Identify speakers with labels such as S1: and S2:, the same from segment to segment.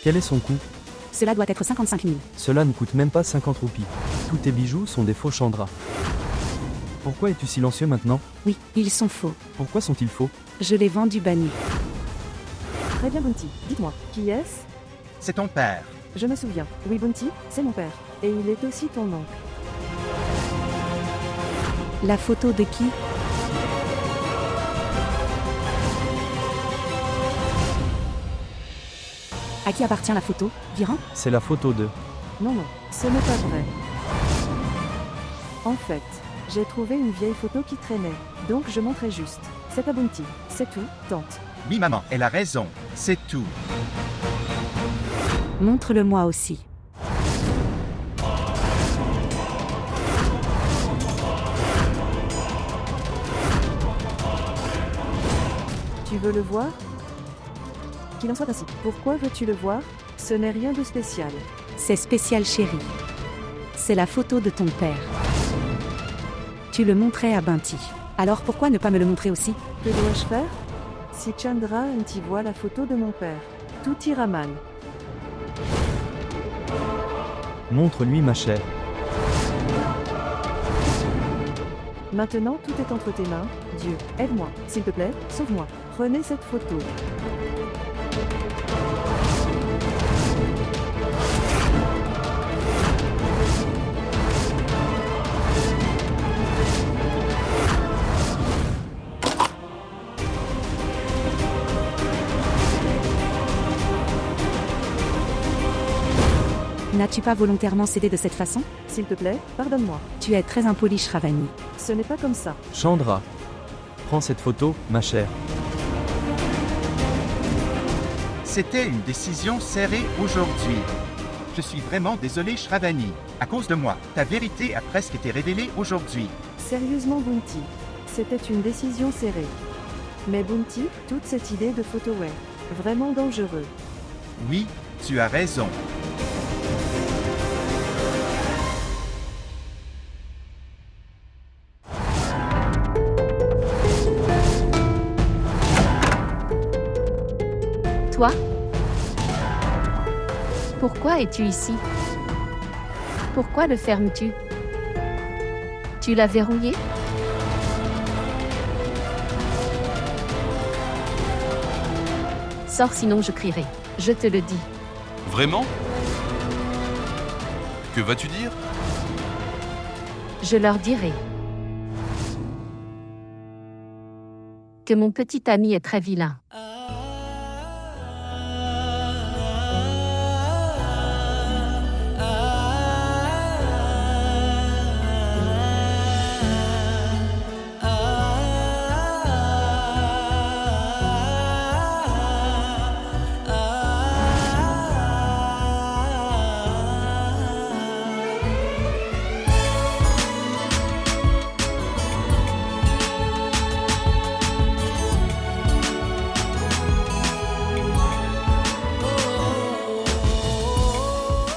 S1: Quel est son coût?
S2: Cela doit être 55 000.
S1: Cela ne coûte même pas 50 roupies. Tous tes bijoux sont des faux Chandra. Pourquoi es-tu silencieux maintenant?
S2: Oui, ils sont faux.
S1: Pourquoi sont-ils faux?
S2: Je les vends du Banu.
S3: Très bien Bounty, dites-moi, qui est-ce?
S4: C'est ton père.
S3: Je me souviens. Oui Bounty, c'est mon père. Et il est aussi ton oncle.
S2: La photo de qui? À qui appartient la photo, Viran?
S1: C'est la photo de...
S3: Non, ce n'est pas vrai. En fait, j'ai trouvé une vieille photo qui traînait. Donc je montrais juste. C'est à Bounty. C'est tout, tante.
S4: Oui maman, elle a raison. C'est tout.
S2: Montre-le-moi aussi.
S3: Tu veux le voir? Qu'il en soit ainsi. Pourquoi veux-tu le voir? Ce n'est rien de spécial.
S2: C'est spécial chérie. C'est la photo de ton père. Tu le montrais à Binti. Alors pourquoi ne pas me le montrer aussi?
S3: Que dois-je faire? Si Chandra Anti voit la photo de mon père, tout ira mal.
S1: Montre-lui ma chère.
S3: Maintenant tout est entre tes mains. Dieu, aide-moi, s'il te plaît, sauve-moi. Prenez cette photo.
S2: N'as-tu pas volontairement cédé de cette façon?
S3: S'il te plaît, pardonne-moi.
S2: Tu es très impoli, Shravani.
S3: Ce n'est pas comme ça.
S1: Chandra. Prends cette photo, ma chère.
S4: C'était une décision serrée aujourd'hui. Je suis vraiment désolé Shravani. À cause de moi, ta vérité a presque été révélée aujourd'hui.
S3: Sérieusement Bounty, c'était une décision serrée. Mais Bounty, toute cette idée de photo est vraiment dangereux.
S4: Oui, tu as raison.
S5: Toi? Pourquoi es-tu ici? Pourquoi le fermes-tu? Tu l'as verrouillé? Sors sinon je crierai. Je te le dis.
S6: Vraiment? Que vas-tu dire?
S5: Je leur dirai que mon petit ami est très vilain.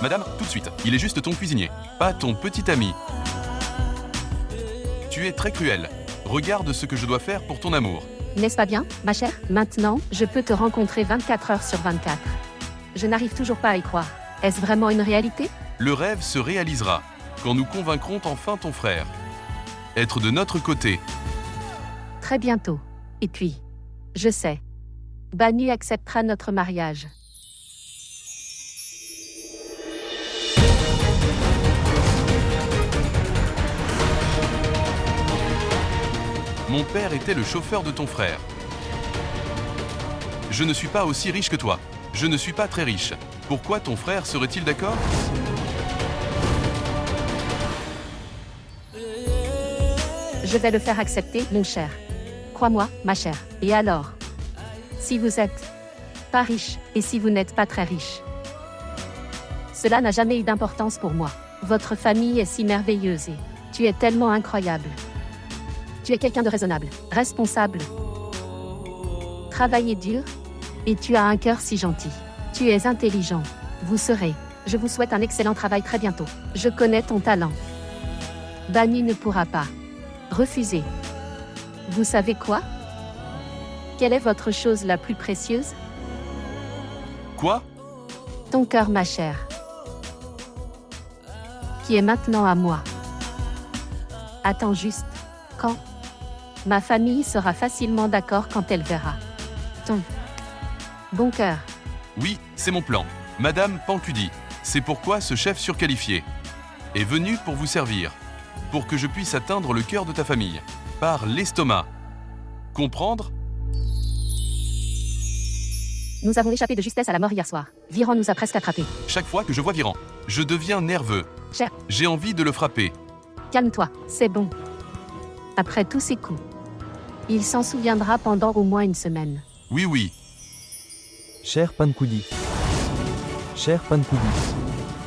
S6: Madame, tout de suite, il est juste ton cuisinier, pas ton petit ami. Tu es très cruel. Regarde ce que je dois faire pour ton amour.
S5: N'est-ce pas bien, ma chère? Maintenant, je peux te rencontrer 24 heures sur 24. Je n'arrive toujours pas à y croire. Est-ce vraiment une réalité?
S6: Le rêve se réalisera quand nous convaincrons enfin ton frère. Être de notre côté.
S5: Très bientôt. Et puis, je sais. Banu acceptera notre mariage.
S6: Mon père était le chauffeur de ton frère. Je ne suis pas aussi riche que toi. Je ne suis pas très riche. Pourquoi ton frère serait-il d'accord?
S5: Je vais le faire accepter, mon cher. Crois-moi, ma chère. Et alors? Si vous êtes pas riche, et si vous n'êtes pas très riche, cela n'a jamais eu d'importance pour moi. Votre famille est si merveilleuse et tu es tellement incroyable. Tu es quelqu'un de raisonnable, responsable, travailler dur, et tu as un cœur si gentil. Tu es intelligent. Vous serez. Je vous souhaite un excellent travail très bientôt. Je connais ton talent. Banu ne pourra pas refuser. Vous savez quoi? Quelle est votre chose la plus précieuse?
S6: Quoi?
S5: Ton cœur, ma chère. Qui est maintenant à moi. Attends juste. Quand? Ma famille sera facilement d'accord quand elle verra. Ton bon cœur.
S6: Oui, c'est mon plan. Madame Pancudi, c'est pourquoi ce chef surqualifié est venu pour vous servir, pour que je puisse atteindre le cœur de ta famille, par l'estomac. Comprendre?
S5: Nous avons échappé de justesse à la mort hier soir. Viran nous a presque attrapés.
S6: Chaque fois que je vois Viran, je deviens nerveux.
S5: Cher,
S6: J'ai envie de le frapper.
S5: calme-toi, c'est bon. Après tous ces coups, il s'en souviendra pendant au moins une semaine.
S6: Oui, oui.
S1: Cher Pancudi. Cher Pancudi.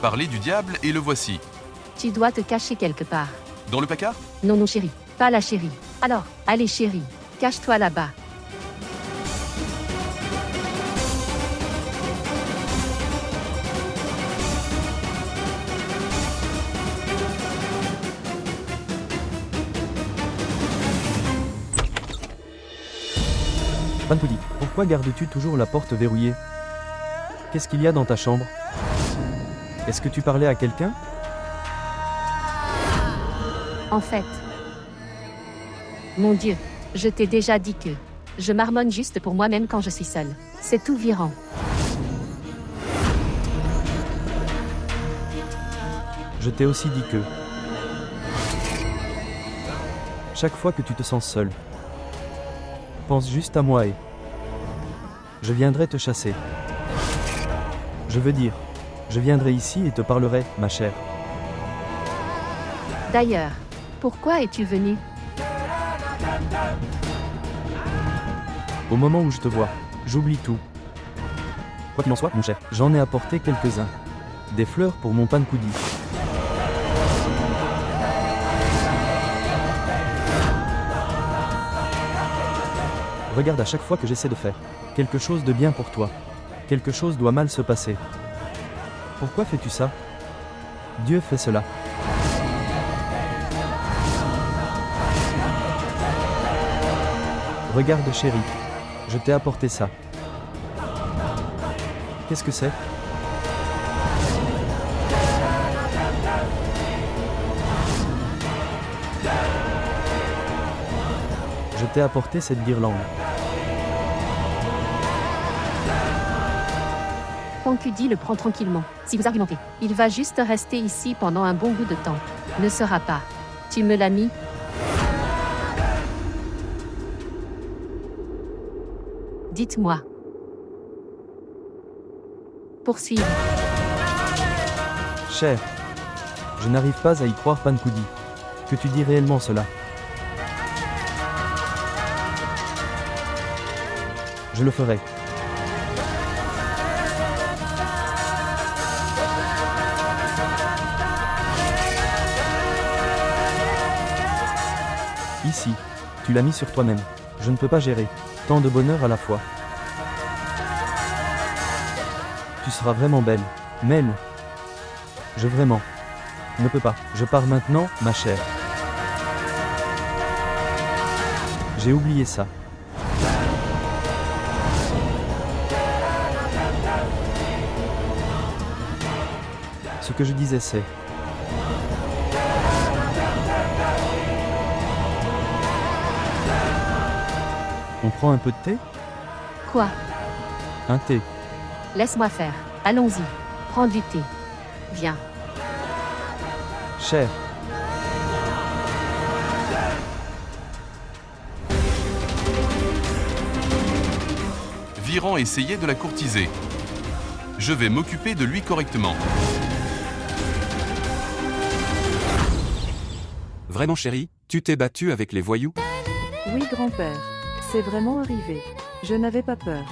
S6: Parler du diable et le voici.
S5: Tu dois te cacher quelque part.
S6: Dans le placard?
S5: Non, non, chérie. Pas la chérie. Alors, allez, chérie. Cache-toi là-bas.
S1: Pancudi, pourquoi gardes-tu toujours la porte verrouillée? Qu'est-ce qu'il y a dans ta chambre? Est-ce que tu parlais à quelqu'un?
S5: En fait, mon Dieu, je t'ai déjà dit que je marmonne juste pour moi-même quand je suis seule. C'est tout, Viran.
S1: Je t'ai aussi dit que chaque fois que tu te sens seul, pense juste à moi et je viendrai te chasser. Je veux dire, je viendrai ici et te parlerai, ma chère.
S5: D'ailleurs, pourquoi es-tu venu?
S1: Au moment où je te vois, j'oublie tout. Quoi qu'il en soit, mon cher, j'en ai apporté quelques-uns. Des fleurs pour mon Pancudi. Regarde à chaque fois que j'essaie de faire quelque chose de bien pour toi. Quelque chose doit mal se passer. Pourquoi fais-tu ça? Dieu fait cela. Regarde chérie, je t'ai apporté ça. Qu'est-ce que c'est? Je t'ai apporté cette guirlande.
S5: Pancudi le prend tranquillement. Si vous argumentez, il va juste rester ici pendant un bon bout de temps. Ne sera pas. Tu me l'as mis? Dites-moi. Poursuivre.
S1: Cher, je n'arrive pas à y croire Pancudi. Que tu dis réellement cela? Je le ferai. Ici, tu l'as mis sur toi-même. Je ne peux pas gérer tant de bonheur à la fois. Tu seras vraiment belle. Mel. Je vraiment ne peux pas. Je pars maintenant, ma chère. J'ai oublié ça. Ce que je disais c'est... On prend un peu de thé?
S5: Quoi?
S1: Un thé.
S5: Laisse-moi faire. Allons-y. Prends du thé. Viens.
S1: Cher.
S6: Viran essayait de la courtiser. Je vais m'occuper de lui correctement.
S7: Vraiment chérie, tu t'es battue avec les voyous?
S3: Oui, grand-père. C'est vraiment arrivé. Je n'avais pas peur.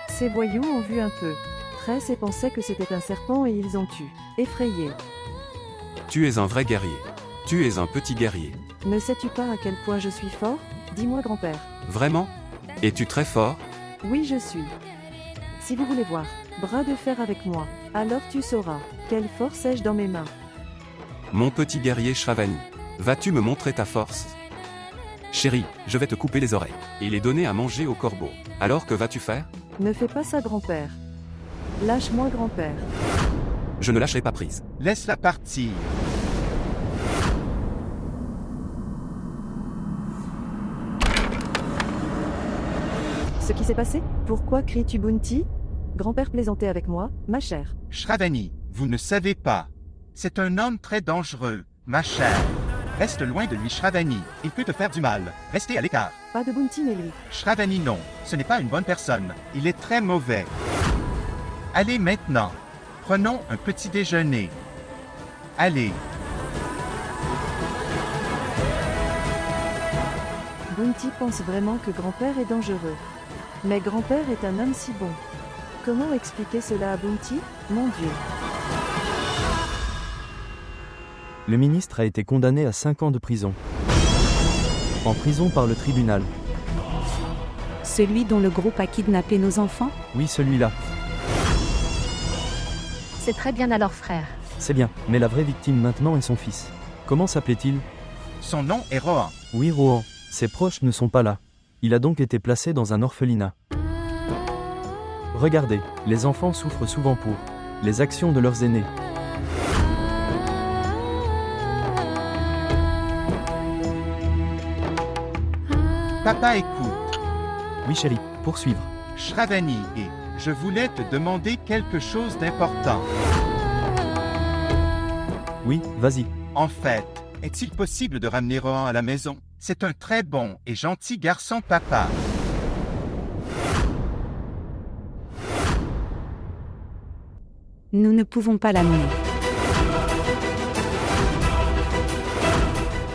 S3: Ces voyous ont vu un peu. Tress et pensaient que c'était un serpent et ils ont tué. Effrayé.
S7: Tu es un vrai guerrier. Tu es un petit guerrier.
S3: Ne sais-tu pas à quel point je suis fort? Dis-moi, grand-père.
S7: Vraiment? Es-tu très fort?
S3: Oui, je suis. Si vous voulez voir, bras de fer avec moi, alors tu sauras quelle force ai-je dans mes mains.
S7: Mon petit guerrier Shravani, vas-tu me montrer ta force? Chérie, je vais te couper les oreilles et les donner à manger aux corbeaux. Alors que vas-tu faire?
S3: Ne fais pas ça, grand-père. Lâche-moi, grand-père.
S7: Je ne lâcherai pas prise.
S4: Laisse-la partir.
S3: Ce qui s'est passé? Pourquoi cries-tu Bounty? Grand-père plaisantait avec moi, ma chère.
S4: Shravani, vous ne savez pas. C'est un homme très dangereux, ma chère. Reste loin de lui, Shravani. Il peut te faire du mal. Restez à l'écart.
S3: Pas de Bounty, Nelly.
S4: Shravani, non. Ce n'est pas une bonne personne. Il est très mauvais. Allez maintenant. Prenons un petit déjeuner. Allez.
S3: Bounty pense vraiment que grand-père est dangereux. Mais grand-père est un homme si bon. Comment expliquer cela à Bounty? Mon Dieu.
S1: Le ministre a été condamné à 5 ans de prison. En prison par le tribunal.
S2: Celui dont le groupe a kidnappé nos enfants?
S1: Oui, celui-là.
S5: C'est très bien alors, frère.
S1: C'est bien, mais la vraie victime maintenant est son fils. Comment s'appelait-il?
S4: Son nom est Rohan.
S1: Oui, Rohan. Ses proches ne sont pas là. Il a donc été placé dans un orphelinat. Regardez, les enfants souffrent souvent pour les actions de leurs aînés.
S4: Papa, écoute.
S1: Oui, chérie, poursuivre.
S4: Shravani, et je voulais te demander quelque chose d'important.
S1: Oui, vas-y.
S4: En fait, est-il possible de ramener Rohan à la maison? C'est un très bon et gentil garçon, papa.
S2: Nous ne pouvons pas l'amener.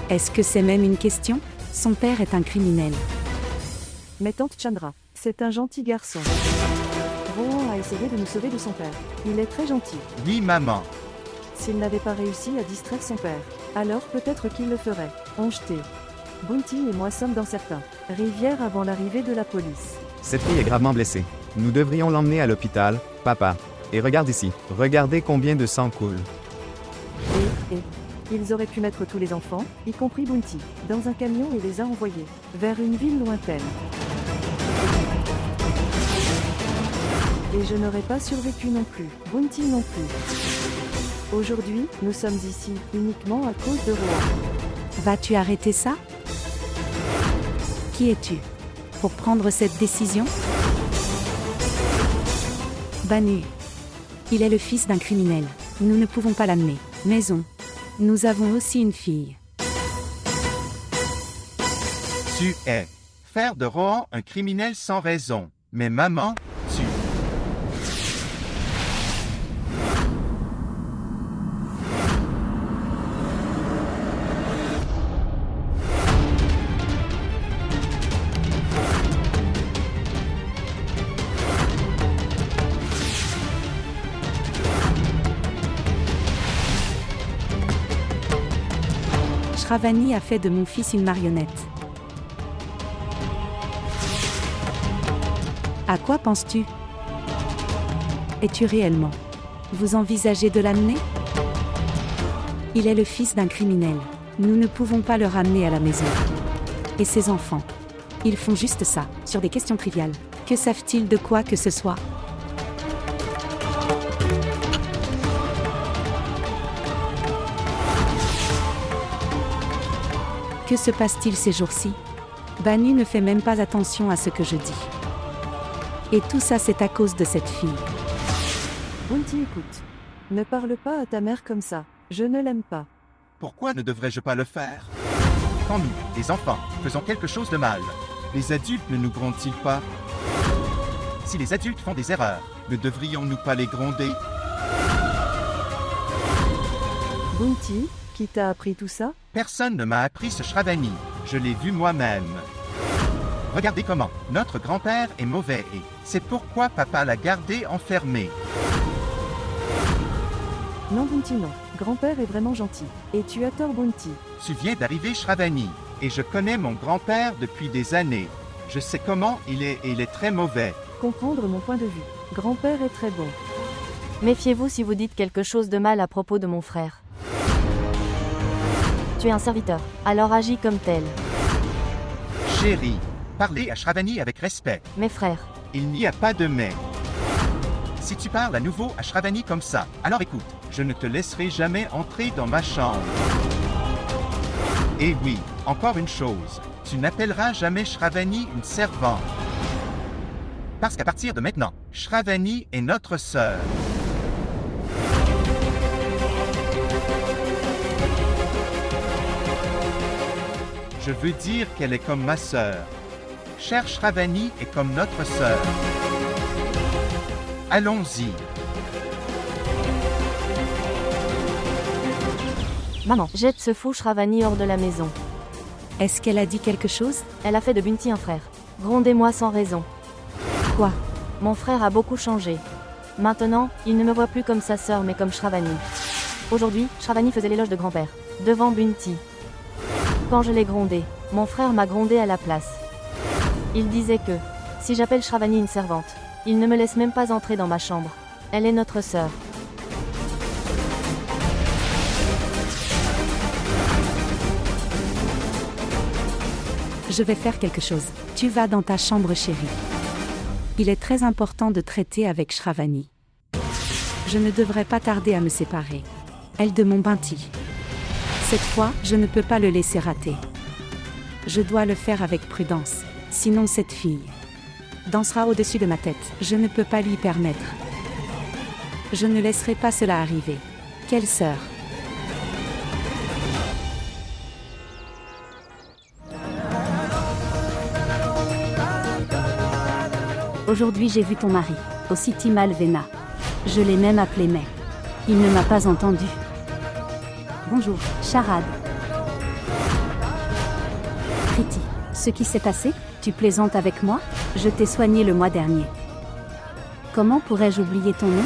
S2: Est-ce que c'est même une question? Son père est un criminel.
S3: Mais tante Chandra, c'est un gentil garçon. Rohan a essayé de nous sauver de son père. Il est très gentil.
S4: Oui, maman.
S3: S'il n'avait pas réussi à distraire son père, alors peut-être qu'il le ferait. On jeté. Bounty et moi sommes dans certains rivières avant l'arrivée de la police.
S8: Cette fille est gravement blessée. Nous devrions l'emmener à l'hôpital, papa. Et regarde ici. Regardez combien de sang coule.
S3: Et ils auraient pu mettre tous les enfants, y compris Bounty, dans un camion et les a envoyés vers une ville lointaine. Et je n'aurais pas survécu non plus. Bounty non plus. Aujourd'hui, nous sommes ici uniquement à cause de Rohan.
S2: Vas-tu arrêter ça? Qui es-tu pour prendre cette décision? Banu. Il est le fils d'un criminel. Nous ne pouvons pas l'amener. Maison. Nous avons aussi une fille.
S4: Tu es. Faire de Rohan un criminel sans raison. Mais maman, tu.
S2: Shravani a fait de mon fils une marionnette. À quoi penses-tu? Es-tu réellement? Vous envisagez de l'amener? Il est le fils d'un criminel. Nous ne pouvons pas le ramener à la maison. Et ses enfants? Ils font juste ça, sur des questions triviales. Que savent-ils de quoi que ce soit? Que se passe-t-il ces jours-ci? Banu ne fait même pas attention à ce que je dis. Et tout ça c'est à cause de cette fille.
S3: Bounty, écoute. Ne parle pas à ta mère comme ça. Je ne l'aime pas.
S4: Pourquoi ne devrais-je pas le faire? Quand nous, les enfants, faisons quelque chose de mal, les adultes ne nous grondent-ils pas? Si les adultes font des erreurs, ne devrions-nous pas les gronder?
S3: Bounty, qui t'a appris tout ça?
S4: Personne ne m'a appris ce Shravani. Je l'ai vu moi-même. Regardez comment notre grand-père est mauvais et c'est pourquoi papa l'a gardé enfermé.
S3: Non Bounty non. Grand-père est vraiment gentil. Et tu as tort Bounty.
S4: Tu viens d'arriver Shravani et je connais mon grand-père depuis des années. Je sais comment il est et il est très mauvais.
S3: Comprendre mon point de vue. Grand-père est très bon.
S9: Méfiez-vous si vous dites quelque chose de mal à propos de mon frère. Tu es un serviteur, alors agis comme tel.
S4: Chérie, parlez à Shravani avec respect.
S9: Mes frères,
S4: Il n'y a pas de mais. Si tu parles à nouveau à Shravani comme ça, alors écoute, je ne te laisserai jamais entrer dans ma chambre. Et oui, encore une chose, tu n'appelleras jamais Shravani une servante. Parce qu'à partir de maintenant, Shravani est notre sœur. Je veux dire qu'elle est comme ma sœur. Chère Shravani est comme notre sœur. Allons-y.
S9: Maman, jette ce fou Shravani hors de la maison.
S2: Est-ce qu'elle a dit quelque chose?
S9: Elle a fait de Bunty un frère. Grondez-moi sans raison.
S2: Quoi?
S9: Mon frère a beaucoup changé. Maintenant, il ne me voit plus comme sa sœur mais comme Shravani. Aujourd'hui, Shravani faisait l'éloge de grand-père, devant Bunty. Quand je l'ai grondé, mon frère m'a grondé à la place. Il disait que, si j'appelle Shravani une servante, il ne me laisse même pas entrer dans ma chambre. Elle est notre sœur.
S2: Je vais faire quelque chose. Tu vas dans ta chambre, chérie. Il est très important de traiter avec Shravani. Je ne devrais pas tarder à me séparer. Elle de mon Bunty. Cette fois, je ne peux pas le laisser rater. Je dois le faire avec prudence, sinon cette fille dansera au-dessus de ma tête. Je ne peux pas lui permettre. Je ne laisserai pas cela arriver. Quelle sœur!
S10: Aujourd'hui j'ai vu ton mari, au City Malvena. Je l'ai même appelé mais il ne m'a pas entendu. Bonjour, charade. Kriti, ce qui s'est passé? Tu plaisantes avec moi? Je t'ai soigné le mois dernier. Comment pourrais-je oublier ton nom?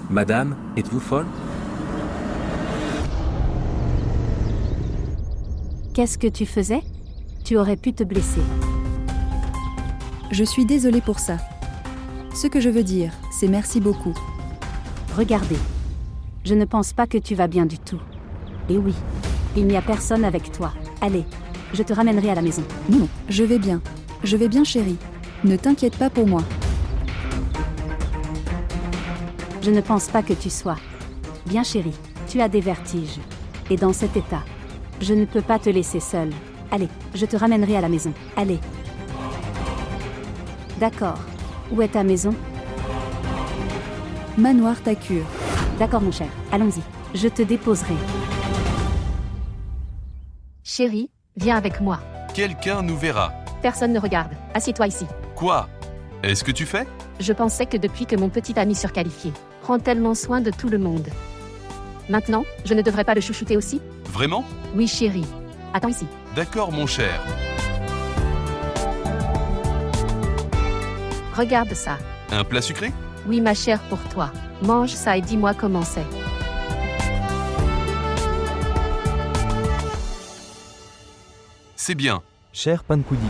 S7: Madame, êtes-vous folle?
S10: Qu'est-ce que tu faisais? Tu aurais pu te blesser.
S11: Je suis désolée pour ça. Ce que je veux dire, c'est merci beaucoup.
S10: Regardez. Je ne pense pas que tu vas bien du tout. Et oui, il n'y a personne avec toi. Allez, je te ramènerai à la maison.
S11: Non, je vais bien. Je vais bien, chérie. Ne t'inquiète pas pour moi.
S10: Je ne pense pas que tu sois bien, chérie. Tu as des vertiges. Et dans cet état, je ne peux pas te laisser seule. Allez, je te ramènerai à la maison. Allez. D'accord. Où est ta maison?
S11: Manoir Thakur.
S10: D'accord, mon cher. Allons-y. Je te déposerai.
S5: Chérie, viens avec moi.
S6: Quelqu'un nous verra.
S5: Personne ne regarde. Assieds-toi ici.
S6: Quoi? Est-ce que tu fais?
S5: Je pensais que depuis que mon petit ami surqualifié prend tellement soin de tout le monde. Maintenant, je ne devrais pas le chouchouter aussi?
S6: Vraiment?
S5: Oui, chérie. Attends ici.
S6: D'accord, mon cher.
S5: Regarde ça.
S6: Un plat sucré?
S5: Oui, ma chère, pour toi. Mange ça et dis-moi comment c'est.
S6: C'est bien.
S1: Cher Pankudi.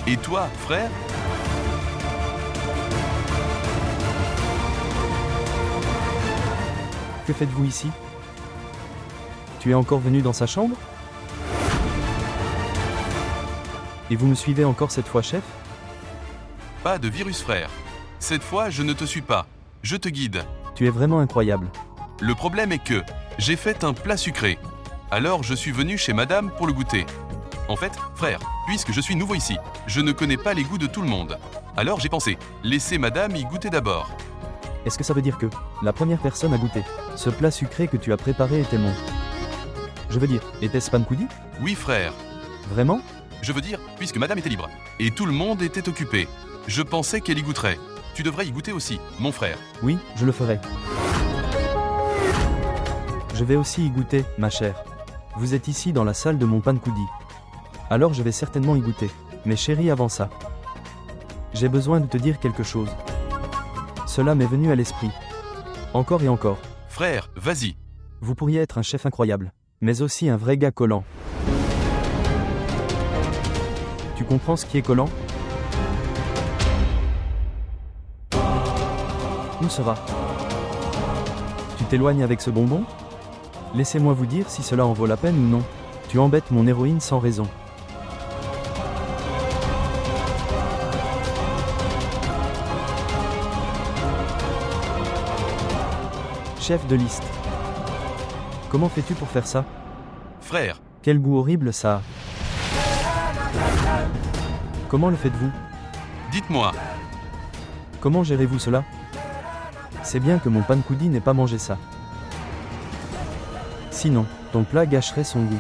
S6: Et toi, frère?
S1: Que faites-vous ici? Tu es encore venu dans sa chambre? Et vous me suivez encore cette fois, chef?
S6: Pas de virus, frère. Cette fois, je ne te suis pas. Je te guide.
S1: Tu es vraiment incroyable.
S6: Le problème est que j'ai fait un plat sucré. Alors je suis venu chez madame pour le goûter. En fait, frère, puisque je suis nouveau ici, je ne connais pas les goûts de tout le monde. Alors j'ai pensé, laissez madame y goûter d'abord.
S1: Est-ce que ça veut dire que la première personne à goûter ce plat sucré que tu as préparé était mon... Je veux dire, était-ce Pankudi?
S6: Oui, frère.
S1: Vraiment?
S6: Je veux dire, puisque madame était libre, et tout le monde était occupé. Je pensais qu'elle y goûterait. Tu devrais y goûter aussi, mon frère.
S1: Oui, je le ferai. Je vais aussi y goûter, ma chère. Vous êtes ici dans la salle de mon Pankudi. Alors je vais certainement y goûter. Mais chérie, avant ça, j'ai besoin de te dire quelque chose. Cela m'est venu à l'esprit. Encore et encore.
S6: Frère, vas-y.
S1: Vous pourriez être un chef incroyable, mais aussi un vrai gars collant. Tu comprends ce qui est collant? Où sera? Tu t'éloignes avec ce bonbon? Laissez-moi vous dire si cela en vaut la peine ou non. Tu embêtes mon héroïne sans raison. Chef de liste. Comment fais-tu pour faire ça?
S6: Frère,
S1: Quel goût horrible ça a. Comment le faites-vous?
S6: dites-moi.
S1: Comment gérez-vous cela? C'est bien que mon pankoudi n'ait pas mangé ça. Sinon, ton plat gâcherait son goût.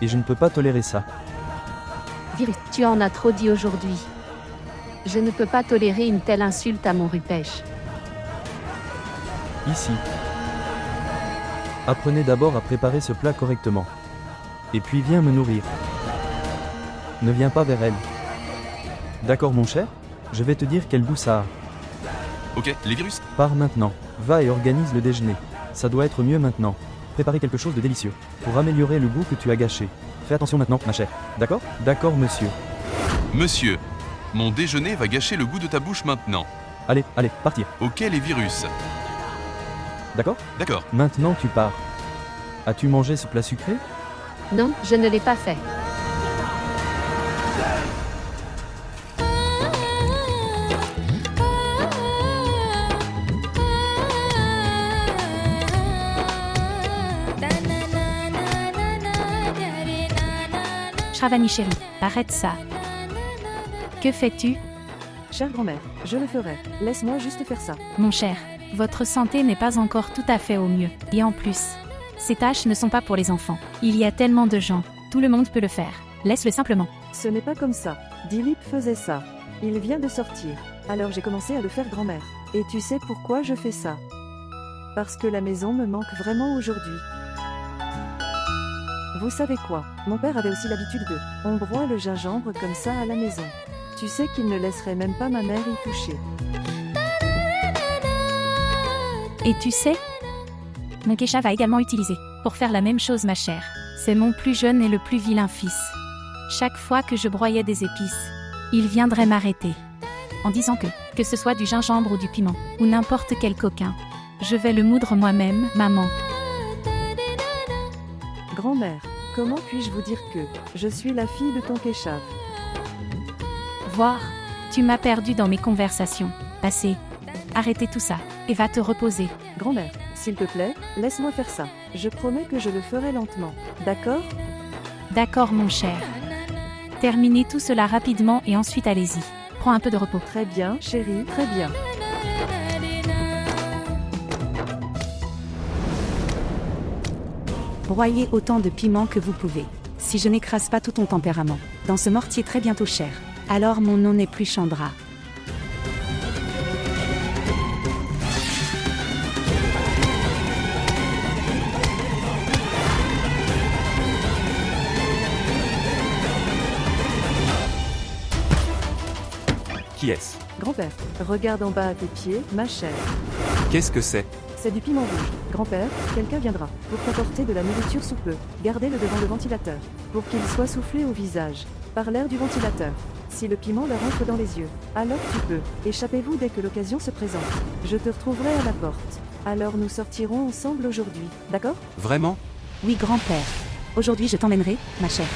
S1: Et je ne peux pas tolérer ça.
S5: Virus, tu en as trop dit aujourd'hui. Je ne peux pas tolérer une telle insulte à mon Rupesh.
S1: Ici. Apprenez d'abord à préparer ce plat correctement. Et puis viens me nourrir. Ne viens pas vers elle. D'accord mon cher? Je vais te dire quel goût ça a.
S6: Ok, les virus?
S1: Pars maintenant. Va et organise le déjeuner. Ça doit être mieux maintenant. Préparez quelque chose de délicieux. Pour améliorer le goût que tu as gâché. Fais attention maintenant, ma chère. D'accord? D'accord monsieur.
S6: Monsieur, mon déjeuner va gâcher le goût de ta bouche maintenant.
S1: Allez, allez, partir.
S6: Ok, les virus.
S1: D'accord?
S6: D'accord.
S1: Maintenant tu pars. As-tu mangé ce plat sucré?
S5: Non, je ne l'ai pas fait.
S10: Shravani chérie, arrête ça. Que fais-tu?
S3: Chère grand-mère, je le ferai. Laisse-moi juste faire ça.
S10: Mon cher, votre santé n'est pas encore tout à fait au mieux. Et en plus, ces tâches ne sont pas pour les enfants. Il y a tellement de gens, tout le monde peut le faire. Laisse-le simplement.
S3: Ce n'est pas comme ça. Dilip faisait ça. Il vient de sortir. Alors j'ai commencé à le faire grand-mère. Et tu sais pourquoi je fais ça? Parce que la maison me manque vraiment aujourd'hui. Vous savez quoi? Mon père avait aussi l'habitude de... On broie le gingembre comme ça à la maison. Tu sais qu'il ne laisserait même pas ma mère y toucher.
S10: Et tu sais, mon Kesha va également utiliser pour faire la même chose ma chère. C'est mon plus jeune et le plus vilain fils. Chaque fois que je broyais des épices, il viendrait m'arrêter. En disant que ce soit du gingembre ou du piment, ou n'importe quel coquin, je vais le moudre moi-même, maman.
S3: Grand-mère, comment puis-je vous dire que je suis la fille de ton Keshav?
S10: Voir, tu m'as perdu dans mes conversations. Passez. Arrêtez tout ça, et va te reposer.
S3: Grand-mère, s'il te plaît, laisse-moi faire ça. Je promets que je le ferai lentement. D'accord?
S10: D'accord mon cher. Terminez tout cela rapidement et ensuite allez-y. Prends un peu de repos.
S3: Très bien, chérie, très bien.
S2: Broyez autant de piment que vous pouvez. Si je n'écrase pas tout ton tempérament dans ce mortier très bientôt cher, alors mon nom n'est plus Chandra.
S7: Qui est-ce?
S3: Grand-père, regarde en bas à tes pieds, ma chère.
S7: Qu'est-ce que c'est?
S3: C'est du piment rouge. Grand-père, quelqu'un viendra pour t'apporter de la nourriture sous peu. Gardez-le devant le ventilateur, pour qu'il soit soufflé au visage, par l'air du ventilateur. Si le piment leur entre dans les yeux, alors tu peux. Échappez-vous dès que l'occasion se présente. Je te retrouverai à la porte. Alors nous sortirons ensemble aujourd'hui, d'accord?
S7: Vraiment?
S2: Oui grand-père. Aujourd'hui je t'emmènerai, ma chère.